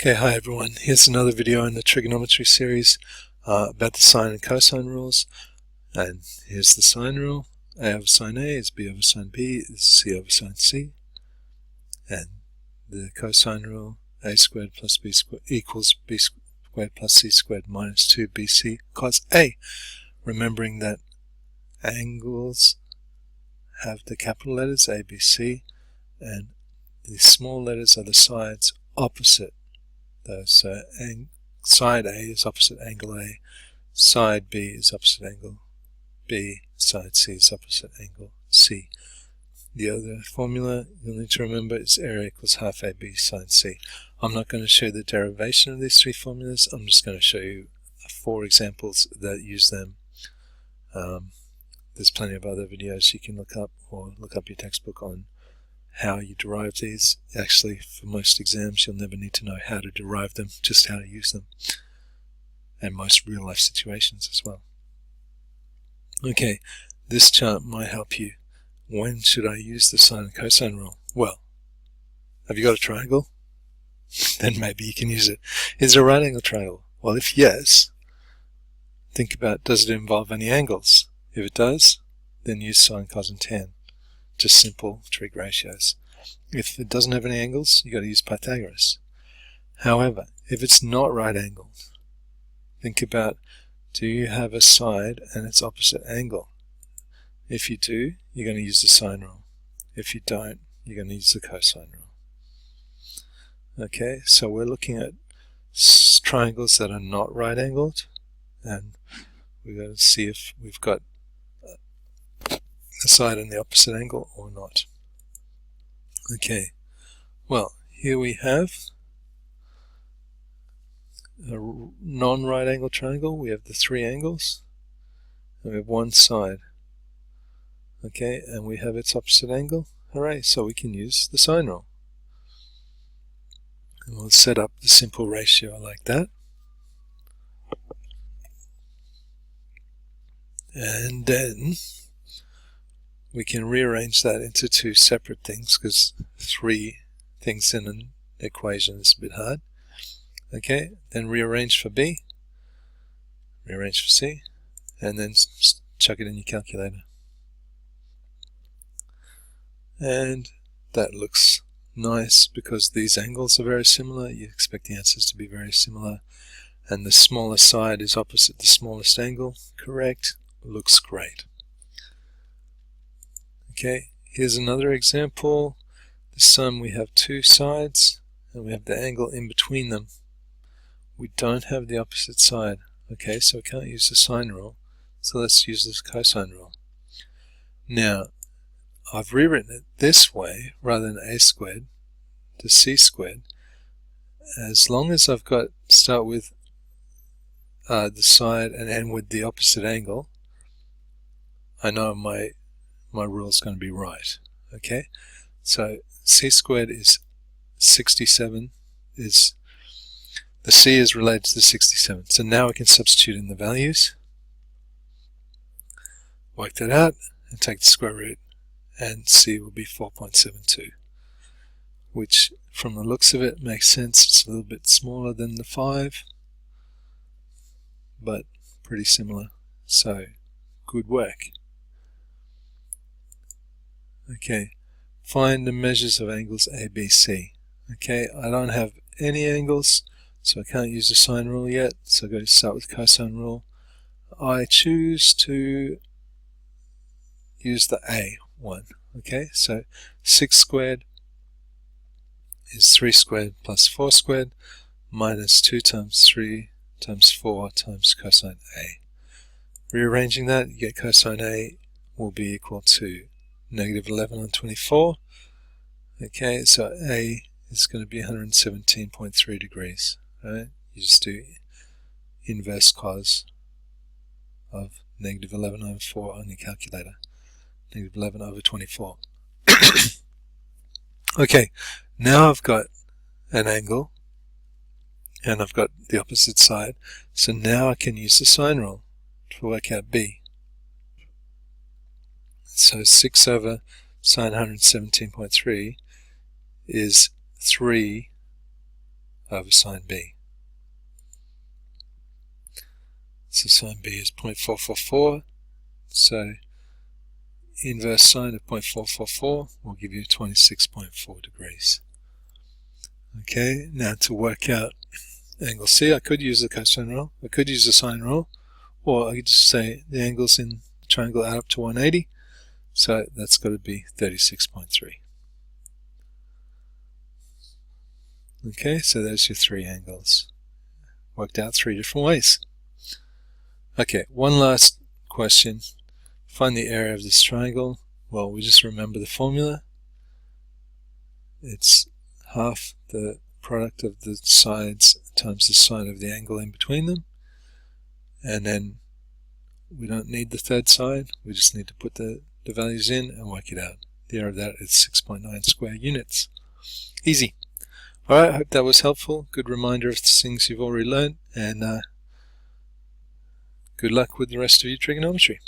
Okay, hi everyone. Here's another video in the trigonometry series about the sine and cosine rules. And here's the sine rule. A over sine A is B over sine B is C over sine C. And the cosine rule, A squared plus B squared equals B squared plus C squared minus 2BC cos A. Remembering that angles have the capital letters A, B, C, and the small letters are the sides opposite. So side A is opposite angle A, side B is opposite angle B, side C is opposite angle C. The other formula you'll need to remember is area equals half AB sine C. I'm not going to show the derivation of these three formulas, I'm just going to show you 4 examples that use them. There's plenty of other videos you can look up, or look up your textbook on how you derive these. Actually, for most exams you'll never need to know how to derive them, just how to use them, and most real life situations as well. Okay, this chart might help you. When should I use the sine and cosine rule? Well, have you got a triangle? Then maybe you can use it. Is it a right angle triangle? Well, if yes, think about, does it involve any angles? If it does, then use sine, cos and tan. Just simple trig ratios. If it doesn't have any angles, you've got to use Pythagoras. However, if it's not right angled, think about, do you have a side and its opposite angle? If you do, you're going to use the sine rule. If you don't, you're going to use the cosine rule. Okay, so we're looking at triangles that are not right angled, and we've got to see if we've got a side in the opposite angle or not. Okay, well, here we have a non-right angle triangle. We have the 3 angles, and we have one side. Okay, and we have its opposite angle. Hooray, so we can use the sine rule. And we'll set up the simple ratio like that. And then we can rearrange that into 2 separate things, because 3 things in an equation is a bit hard. Okay, then rearrange for B, rearrange for C, and then chuck it in your calculator. And that looks nice because these angles are very similar. You expect the answers to be very similar. And the smaller side is opposite the smallest angle. Correct. Looks great. Okay, here's another example. This time we have 2 sides and we have the angle in between them. We don't have the opposite side. Okay, so we can't use the sine rule. So let's use this cosine rule. Now, I've rewritten it this way rather than a squared to c squared. As long as I've got start with the side and end with the opposite angle, I know my rule is going to be right. Okay, so c squared is 67, the c is related to the 67. So now we can substitute in the values, work that out, and take the square root, and c will be 4.72, which from the looks of it makes sense. It's a little bit smaller than the 5, but pretty similar. So good work. Okay, find the measures of angles ABC. Okay, I don't have any angles, so I can't use the sine rule yet, so I'm going to start with cosine rule. I choose to use the A one. Okay, so 6 squared is 3 squared plus 4 squared minus 2 times 3 times 4 times cosine A. Rearranging that, you get cosine A will be equal to negative 11 on 24. Okay, so A is going to be 117.3 degrees. Right? You just do inverse cos of negative 11 over 4 on your calculator. Negative 11 over 24. Okay, now I've got an angle and I've got the opposite side, so now I can use the sine rule to work out B. So 6 over sine 117.3 is 3 over sine b. So sine b is 0.444, so inverse sine of 0.444 will give you 26.4 degrees. Okay, now to work out angle C, I could use the cosine rule, I could use the sine rule, or I could just say the angles in the triangle add up to 180, so that's got to be 36.3. Okay, so there's your three angles. Worked out three different ways. Okay, one last question. Find the area of this triangle. Well, we just remember the formula. It's half the product of the sides times the sine of the angle in between them. And then we don't need the third side. We just need to put the values in and work it out. The area of that is 6.9 square units. Easy. Alright, I hope that was helpful. Good reminder of the things you've already learned, and good luck with the rest of your trigonometry.